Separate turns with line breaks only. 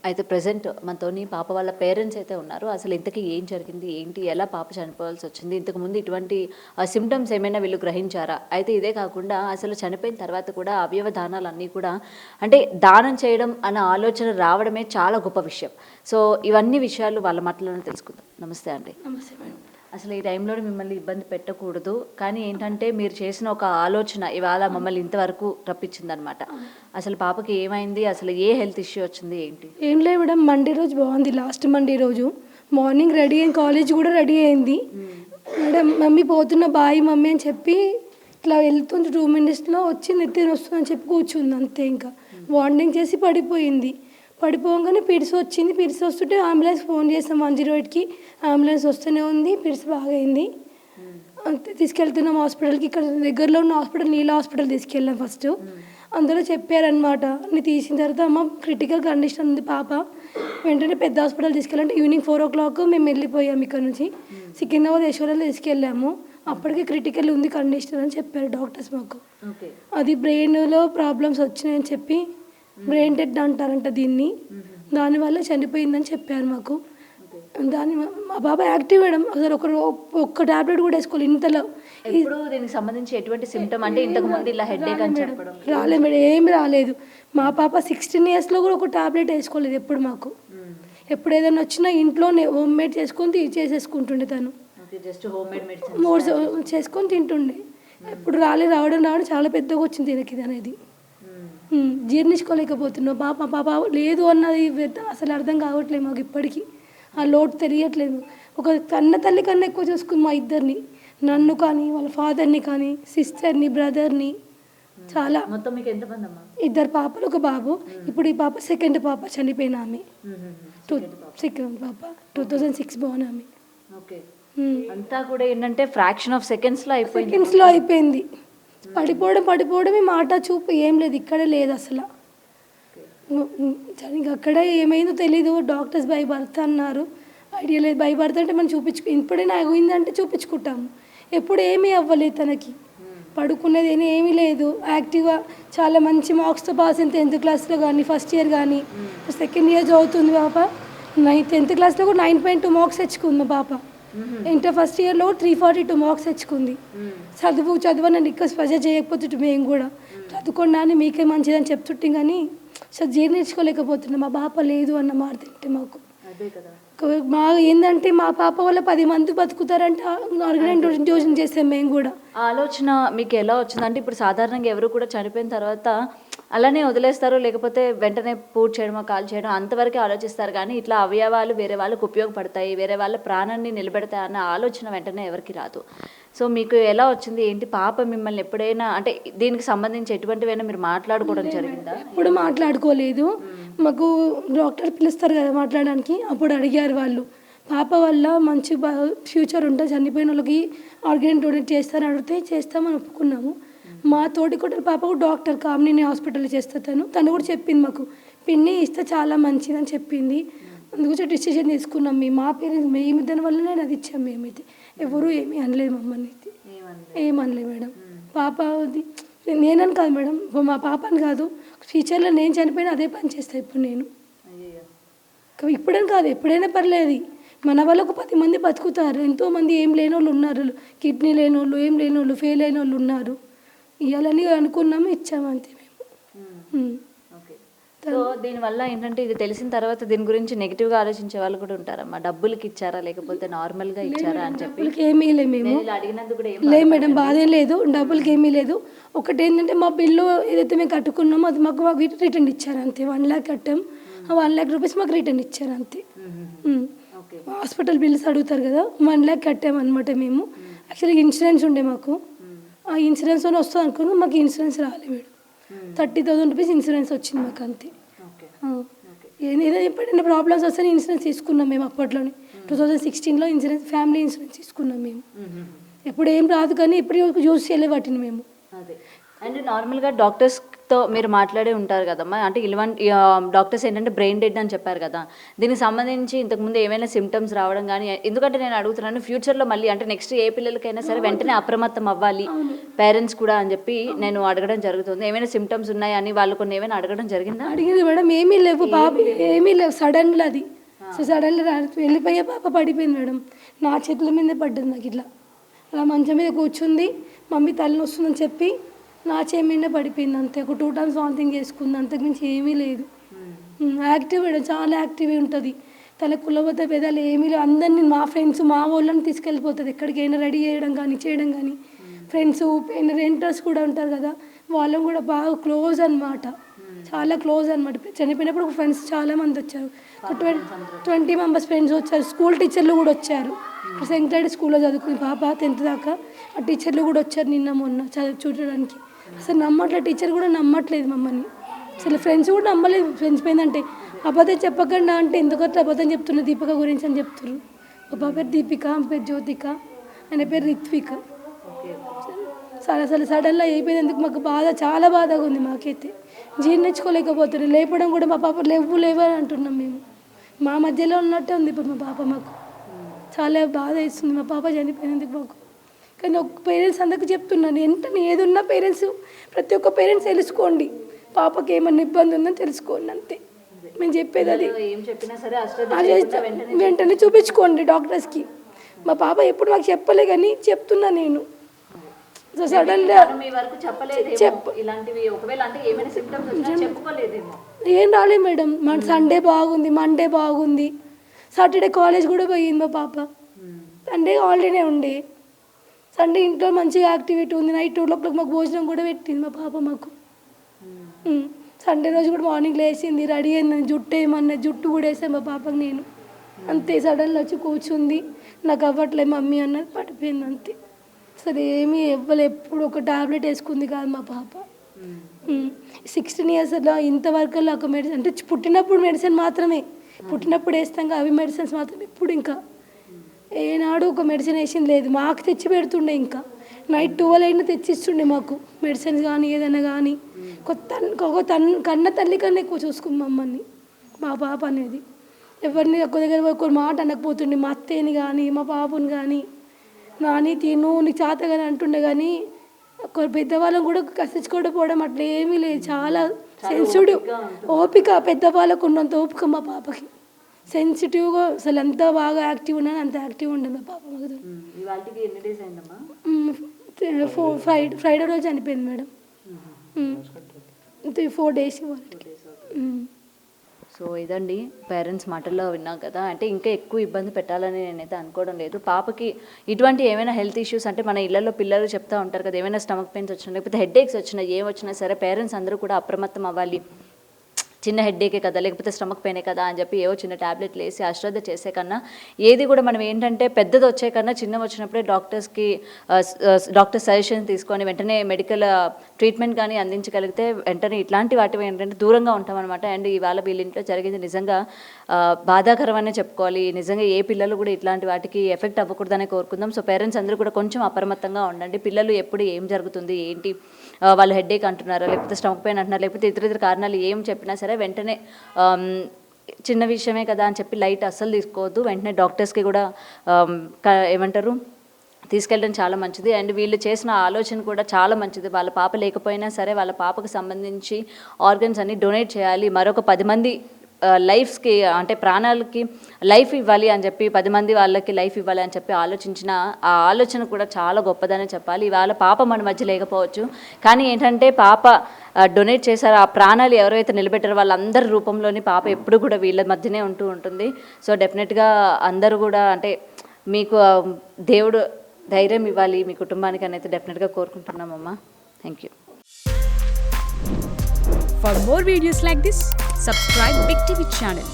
అయితే ప్రెజెంట్ మనతోని పాప వాళ్ళ పేరెంట్స్ అయితే ఉన్నారు. అసలు ఇంతకీ ఏం జరిగింది? ఏంటి? ఎలా పాప చనిపోవాల్సొచ్చింది? ఇంతకుముందు ఇటువంటి సింప్టమ్స్ ఏమైనా వీళ్ళు గ్రహించారా? అయితే ఇదే కాకుండా అసలు చనిపోయిన తర్వాత కూడా అవయవ దానాలన్నీ కూడా అంటే దానం చేయడం అన్న ఆలోచన రావడమే చాలా గొప్ప విషయం. సో, ఇవన్నీ విషయాలు వాళ్ళ మాటల్లోనే తెలుసుకుందాం. నమస్తే అండి.
నమస్తే మేడం.
అసలు ఈ టైంలో మిమ్మల్ని ఇబ్బంది పెట్టకూడదు. కానీ ఏంటంటే మీరు చేసిన ఒక ఆలోచన ఇవాళ మమ్మల్ని ఇంతవరకు రప్పించిందనమాట. అసలు పాపకి ఏమైంది? అసలు ఏ హెల్త్ ఇష్యూ వచ్చింది? ఏంటి?
ఏం లేదు మేడం, మండే రోజు బాగుంది. లాస్ట్ మండే రోజు మార్నింగ్ రెడీ అయింది, కాలేజ్ కూడా రెడీ అయింది. మేడం మమ్మీ పోతున్న బాయ్ మమ్మీ అని చెప్పి ఇట్లా వెళ్తుంది. 2 minutesలో వచ్చి నెత్తిన వస్తుందని చెప్పి కూర్చుంది అంతే. ఇంకా వార్నింగ్ చేసి పడిపోయింది. పడిపోగానే పిడిసి వచ్చింది. పిడిసి వస్తుంటే అంబులెన్స్ ఫోన్ చేసాం 108కి. అంబులెన్స్ వస్తూనే ఉంది. పిడిసి బాగా అయింది. అంతే తీసుకెళ్తున్నాం హాస్పిటల్కి. ఇక్కడ దగ్గరలో ఉన్న హాస్పిటల్ నీలా హాస్పిటల్ తీసుకెళ్ళాం ఫస్ట్. అందులో చెప్పారనమాట. అన్ని తీసిన తర్వాత అమ్మ క్రిటికల్ కండిషన్ ఉంది పాప, వెంటనే పెద్ద హాస్పిటల్ తీసుకెళ్ళాలంటే ఈవినింగ్ 4 o'clock మేము వెళ్ళిపోయాం ఇక్కడ నుంచి. సికింద్రాబాద్ యశ్వరాలో తీసుకెళ్ళాము. అప్పటికే క్రిటికల్ ఉంది కండిషన్ అని చెప్పారు డాక్టర్స్ మాకు. అది బ్రెయిన్లో ప్రాబ్లమ్స్ వచ్చినాయని చెప్పి బ్రెయిన్ డెడ్ అంటారంట దీన్ని. దానివల్ల చనిపోయిందని చెప్పారు మాకు. మా బాబా యాక్టివ్ మేడం. అసలు ఒక్క టాబ్లెట్ కూడా వేసుకోవాలి ఇంతలో.
ఇప్పుడు దీనికి సంబంధించి ఎటువంటి సిమ్టమ్ అంటే ఇంతకు ముందు ఇలా హెడేక్ అని చెప్పడం
రాలేదు మేడం, ఏమి రాలేదు. మా పాప 16 yearsలో కూడా ఒక టాబ్లెట్ వేసుకోలేదు ఎప్పుడు మాకు. ఎప్పుడు ఏదైనా వచ్చినా ఇంట్లోనే హోమ్ మేడ్ చేసుకొని చేసేసుకుంటుండే తను.
జస్ట్ హోమ్ మేడ్ మెడిసిన్
చేసుకొని తింటుండే. ఎప్పుడు రావడం చాలా పెద్దగా వచ్చింది దీనికి ఇది అనేది. జీర్ణించుకోలేకపోతున్నావు. పాప లేదు అన్నది అసలు అర్థం కావట్లేదు మాకు ఇప్పటికీ. ఆ లోటు తెలియట్లేదు. ఒక కన్న తల్లి కన్నా ఎక్కువ చూసుకుంది మా ఇద్దరిని. నన్ను కానీ, వాళ్ళ ఫాదర్ని కానీ, సిస్టర్ని, బ్రదర్ని. చాలా.
మొత్తం మీకు ఎంతమంది అమ్మా?
2 పాపలు, 1 బాబు. ఇప్పుడు ఈ పాప సెకండ్ పాప, చనిపోయిన ఆమె. సెకండ్ పాప 2006 బోర్న్ ఆమె.
ఓకే. అంతా కూడా ఏంటంటే ఫ్రాక్షన్ ఆఫ్ సెకండ్స్లో
అయిపోయింది. పడిపోవడమే, మాట చూపు ఏం లేదు. ఇక్కడే లేదు అసలు. అక్కడే ఏమైందో తెలీదు. డాక్టర్స్ భయపడతా అన్నారు. ఐడియా లేదు. భయపడతా అంటే మనం ఇప్పుడైనా అయిందంటే చూపించుకుంటాము. ఎప్పుడు ఏమీ అవ్వలేదు తనకి. పడుకునేది ఏమీ లేదు. యాక్టివ్గా చాలా మంచి మార్క్స్తో పాస్ అయింది 10th క్లాస్లో కానీ, ఫస్ట్ ఇయర్ కానీ. సెకండ్ ఇయర్ చదువుతుంది పాప. 10th క్లాస్లో కూడా 9.2 మార్క్స్ తెచ్చుకుంది మా పాప. ఇంటర్ ఫస్ట్ ఇయర్లో 342 మార్క్స్ తెచ్చుకుంది. చదువు నన్ను ఇక్కడ సజెస్ట్ చేయకపోతుంటే మేము కూడా చదువుకున్నా అని మీకే మంచిదని చెప్తుంటే కానీ అసలు జీర్ణించుకోలేకపోతున్నాం. మా పాప లేదు అన్న మాట తింటే మాకు ఏంటంటే మా పాప వల్ల 10 మంది బతుకుతారంటే ఆర్గనైజేషన్ చేస్తాం మేము కూడా.
ఆలోచన మీకు ఎలా వచ్చిందంటే ఇప్పుడు సాధారణంగా ఎవరు కూడా చనిపోయిన తర్వాత అలానే వదిలేస్తారు, లేకపోతే వెంటనే పూర్తి చేయడమో కాల్ చేయడం అంతవరకే ఆలోచిస్తారు. కానీ ఇట్లా అవయవాలు వేరే వాళ్ళకు ఉపయోగపడతాయి, వేరే వాళ్ళ ప్రాణాన్ని నిలబెడతాయి అన్న ఆలోచన వెంటనే ఎవరికి రాదు. సో మీకు ఎలా వచ్చింది ఏంటి? పాప మిమ్మల్ని ఎప్పుడైనా అంటే దీనికి సంబంధించి ఎటువంటివైనా మీరు మాట్లాడుకోవడం జరిగిందా?
ఎప్పుడు మాట్లాడుకోలేదు. మాకు డాక్టర్ పిలుస్తారు కదా మాట్లాడడానికి, అప్పుడు అడిగారు వాళ్ళు పాప వల్ల మంచి ఫ్యూచర్ ఉంటుంది, చనిపోయిన వాళ్ళకి ఆర్గన్ డొనేట్ చేస్తారని అడిగితే చేస్తామని ఒప్పుకున్నాము. మా తోటి కొట్టిన పాపకు డాక్టర్ కామిని హాస్పిటల్లో చేస్తాను. తను కూడా చెప్పింది మాకు పిన్ని ఇస్తే చాలా మంచిదని చెప్పింది. అందుకోసం డిసిషన్ తీసుకున్నాం మేము. మా పేరెంట్స్ మేము దాని వల్లనే అది ఇచ్చాం. మేమైతే ఎవరు ఏమీ అనలేదు మమ్మల్ని అయితే. ఏమనలేదు మేడం. పాప నేనని కాదు మేడం, మా పాపని కాదు, ఫ్యూచర్లో నేను చనిపోయినా అదే పని చేస్తాను ఇప్పుడు నేను. ఇప్పుడని కాదు, ఎప్పుడైనా పర్లేదు. మన వల్ల ఒక 10 మంది బతుకుతారు. ఎంతోమంది ఏం లేని వాళ్ళు ఉన్నారు, కిడ్నీ లేని వాళ్ళు, ఏం లేని వాళ్ళు, ఫెయిల్ అయిన వాళ్ళు ఉన్నారు. ఇవ్వాలని అనుకున్నాము, ఇచ్చాము అంతే మేము.
సో దీనివల్ల ఏంటంటే ఇది తెలిసిన తర్వాత దీని గురించి నెగిటివ్గా ఆలోచించే వాళ్ళు కూడా ఉంటారమ్మా. డబ్బులకి ఇచ్చారా లేకపోతే నార్మల్గా ఇచ్చారా అని చెప్పి
ఏమీ లేదు. మేము
అడిగినందుకు కూడా
లేదు మేడం, బాధేం లేదు. డబ్బులకి ఏమీ లేదు. ఒకటి ఏంటంటే మా బిల్లు ఏదైతే మేము కట్టుకున్నామో అది మాకు రిటర్న్ ఇచ్చారు అంతే. 1 lakh కట్టాం, 1 lakh rupees మాకు రిటర్న్ ఇచ్చారు అంతే. హాస్పిటల్ బిల్స్ అడుగుతారు కదా, 1 lakh కట్టామన్నమాట మేము. యాక్చువల్గా ఇన్సూరెన్స్ ఉండే మాకు. ఆ ఇన్సూరెన్స్తో వస్తుంది అనుకున్నాం, మాకు ఇన్సూరెన్స్ రాలేదు మేడం. 30,000 rupees ఇన్సూరెన్స్ వచ్చింది మాకు అంతే. ఏదైనా ఎప్పుడైనా ప్రాబ్లమ్స్ వస్తే ఇన్సూరెన్స్ తీసుకున్నాం మేము అప్పట్లోనే. 2016లో ఇన్సూరెన్స్, ఫ్యామిలీ ఇన్సూరెన్స్ తీసుకున్నాం మేము. ఎప్పుడు ఏం రాదు కానీ ఎప్పుడు యూజ్ చేయలే వాటిని మేము.
అదే. అండ్ నార్మల్గా డాక్టర్స్తో డాక్టర్స్తో మీరు మాట్లాడే ఉంటారు కదమ్మా, అంటే ఇలాంటి డాక్టర్స్ ఏంటంటే బ్రెయిన్ డెడ్ అని చెప్పారు కదా, దీనికి సంబంధించి ఇంతకుముందు ఏమైనా సిమ్టమ్స్ రావడం కానీ, ఎందుకంటే నేను అడుగుతున్నాను ఫ్యూచర్లో మళ్ళీ అంటే నెక్స్ట్ ఏ పిల్లలకైనా సరే వెంటనే అప్రమత్తం అవ్వాలి పేరెంట్స్ కూడా అని చెప్పి నేను అడగడం జరుగుతుంది. ఏమైనా సిమ్టమ్స్ ఉన్నాయని వాళ్ళు కొన్ని ఏమైనా అడగడం జరిగిందా?
అడిగింది మేడం, ఏమీ లేవు పాప, ఏమీ లేవు. సడన్గా అది సడన్గా వెళ్ళిపోయే పాప పడిపోయింది మేడం. నా చేతుల మీదే పడ్డది నాకు ఇట్లా. అలా మంచం మీద కూర్చుంది, మమ్మీ తల్లి వస్తుందని చెప్పి నా చేయి మీద పడిపోయింది అంతే. ఒక 2 times వామిటింగ్ చేసుకుంది, అంతకుమించి ఏమీ లేదు. యాక్టివ్ మేడం, చాలా యాక్టివ్ ఉంటుంది. తల కుల్లబోతే పెదాలు ఏమీ లేవు. అందరినీ మా ఫ్రెండ్స్ మా వాళ్ళని తీసుకెళ్ళిపోతుంది ఎక్కడికైనా రెడీ చేయడం కానీ ఫ్రెండ్స్ రెంటర్స్ కూడా ఉంటారు కదా, వాళ్ళని కూడా బాగా క్లోజ్ అనమాట, చాలా క్లోజ్ అనమాట. చనిపోయినప్పుడు ఫ్రెండ్స్ చాలామంది వచ్చారు, 20 members ఫ్రెండ్స్ వచ్చారు. స్కూల్ టీచర్లు కూడా వచ్చారు. సెంక్రెడ్ స్కూల్లో చదువుకుని పాప 10th దాకా, ఆ టీచర్లు కూడా వచ్చారు నిన్న మొన్న చూడడానికి. అసలు నమ్మట్లేదు, టీచర్ కూడా నమ్మట్లేదు మమ్మల్ని. అసలు ఫ్రెండ్స్ కూడా నమ్మలేదు. ఫ్రెండ్స్ పోయిందంటే అబద్ధం చెప్పకుండా అంటే ఎందుకంటే అబద్ధం చెప్తున్నారు దీపిక గురించి అని చెప్తున్నారు. మా పాప పేరు దీపిక, ఆమె పేరు జ్యోతిక, ఆయన పేరు రిత్విక్. అసలు సడన్గా అయిపోయినందుకు మాకు బాధ, చాలా బాధగా ఉంది. మాకైతే జీర్ణించుకోలేకపోతున్నాం. లేపడం కూడా మా పాప లేవు అని అంటున్నాం మేము. మా మధ్యలో ఉన్నట్టే ఉంది ఇప్పుడు మా పాప. మాకు చాలా బాధ వేస్తుంది మా పాప చనిపోయినందుకు మాకు. కానీ ఒక పేరెంట్స్ అందరికీ చెప్తున్నాను, వెంటనే ఏదున్నా పేరెంట్స్, ప్రతి ఒక్క పేరెంట్స్ తెలుసుకోండి, పాపకి ఏమన్నా ఇబ్బంది ఉందని తెలుసుకోండి అంతే మేము చెప్పేది. అది వెంటనే చూపించుకోండి డాక్టర్స్కి. మా పాప ఎప్పుడు మాకు చెప్పలే కానీ చెప్తున్నా నేను. సడన్గా ఏం రాలేదు మేడం. మన సండే బాగుంది, మండే బాగుంది, సాటర్డే కాలేజ్ కూడా పోయింది మా పాప. సండే హాలిడేనే ఉండే, సండే ఇంట్లో మంచిగా యాక్టివిటీ ఉంది. నైట్ 2 o'clock మాకు భోజనం కూడా పెట్టింది మా పాప మాకు. సండే రోజు కూడా మార్నింగ్ లేచింది, రెడీ అయింది, జుట్టు ఏమన్నా జుట్టు కూడా వేసాను మా పాపకి నేను. అంతే సడన్గా వచ్చి కూర్చుంది, నాకు అవ్వట్లే మమ్మీ అన్నది, పడిపోయింది అంతే. అసలు ఏమీ ఇవ్వలే, ఎప్పుడు ఒక టాబ్లెట్ వేసుకుంది కాదు మా పాప. 16 years ఇంతవరకు ఒక మెడిసిన్ అంటే పుట్టినప్పుడు మెడిసిన్ మాత్రమే, పుట్టినప్పుడు వేస్తాం అవి మెడిసిన్స్ మాత్రమే. ఇప్పుడు ఇంకా ఏనాడు ఒక మెడిసిన్ వేసింది లేదు. మాకు తెచ్చి పెడుతుండే, ఇంకా నైట్ 12 అయినా తెచ్చిస్తుండే మాకు మెడిసిన్స్ కానీ ఏదైనా కానీ. కన్న తల్లి కన్నా ఎక్కువ చూసుకుంది మమ్మల్ని మా పాప అనేది. ఎవరిని ఒక్క దగ్గర ఒక మాట అనకపోతుండే, మా అత్తయ్యని కానీ మా పాపని కానీ, నాని తిను నీకు చేత కానీ అంటుండే. కానీ ఒక పెద్దవాళ్ళని కూడా కసించుకోవడం అట్లా ఏమీ లేదు. చాలా సెన్సిటివ్, ఓపిక, పెద్దవాళ్ళకు ఉన్నంత ఓపిక మా పాపకి. సెన్సిటివ్గా అసలు ఎంత బాగా యాక్టివ్ ఉన్నాను అంత యాక్టివ్ ఉండదు మా పాప. ఫ్రైడే రోజు చనిపోయింది మేడం. 4 days.
సో ఇదండి పేరెంట్స్ మాటల్లో విన్నాం కదా. అంటే ఇంకా ఎక్కువ ఇబ్బంది పెట్టాలని నేనైతే అనుకోవడం లేదు. పాపకి ఇటువంటి ఏమైనా హెల్త్ ఇష్యూస్ అంటే మన ఇళ్లలో పిల్లలు చెప్తూ ఉంటారు కదా, ఏమైనా స్టమక్ పెయిన్స్ వచ్చినా లేకపోతే హెడేక్స్ వచ్చినా ఏం వచ్చినా సరే పేరెంట్స్ అందరూ కూడా అప్రమత్తం అవ్వాలి. చిన్న హెడ్ఏకే కదా లేకపోతే స్టమక్ పెయినే కదా అని చెప్పి ఏవో చిన్న ట్యాబ్లెట్లు వేసి అశ్రద్ధ చేసే కన్నా ఏది కూడా మనం ఏంటంటే పెద్దది వచ్చే కన్నా చిన్నవి వచ్చినప్పుడే డాక్టర్ సజెషన్ తీసుకొని వెంటనే మెడికల్ ట్రీట్మెంట్ కానీ అందించగలిగితే వెంటనే ఇట్లాంటి వాటివి ఏంటంటే దూరంగా ఉంటామన్నమాట. అండ్ ఇవాళ వీళ్ళ ఇంట్లో జరిగింది నిజంగా బాధాకరమనే చెప్పుకోవాలి. నిజంగా ఏ పిల్లలు కూడా ఇట్లాంటి వాటికి ఎఫెక్ట్ అవ్వకూడదనే కోరుకుందాం. సో పేరెంట్స్ అందరూ కూడా కొంచెం అప్రమత్తంగా ఉండండి. పిల్లలు ఎప్పుడు ఏం జరుగుతుంది ఏంటి, వాళ్ళు హెడ్ఏక్ అంటున్నారో లేకపోతే స్టమక్ పెయిన్ అంటున్నారు లేకపోతే ఇతర కారణాలు ఏం చెప్పినా సరే వెంటనే చిన్న విషయమే కదా అని చెప్పి లైట్ అస్సలు తీసుకోవద్దు. వెంటనే డాక్టర్స్కి కూడా ఏమంటారు తీసుకెళ్ళడం చాలా మంచిది. అండ్ వీళ్ళు చేసిన ఆలోచన కూడా చాలా మంచిది. వాళ్ళ పాప లేకపోయినా సరే వాళ్ళ పాపకు సంబంధించి ఆర్గన్స్ అన్ని డొనేట్ చేయాలి, మరొక 10 మంది లైఫ్స్కి అంటే ప్రాణాలకి లైఫ్ ఇవ్వాలి అని చెప్పి 10 మంది వాళ్ళకి లైఫ్ ఇవ్వాలి అని చెప్పి ఆలోచించిన ఆ ఆలోచన కూడా చాలా గొప్పదనే చెప్పాలి. ఇవాళ పాప మన మధ్య లేకపోవచ్చు కానీ ఏంటంటే పాప డొనేట్ చేశారు, ఆ ప్రాణాలు ఎవరైతే నిలబెట్టారో వాళ్ళందరి రూపంలోని పాప ఎప్పుడు కూడా వీళ్ళ మధ్యనే ఉంటుంది. సో డెఫినెట్గా అందరూ కూడా అంటే మీకు దేవుడు ధైర్యం ఇవ్వాలి మీ కుటుంబానికి అనేది డెఫినెట్గా కోరుకుంటున్నామమ్మా. Thank you.
For more videos like this, subscribe Big TV channel.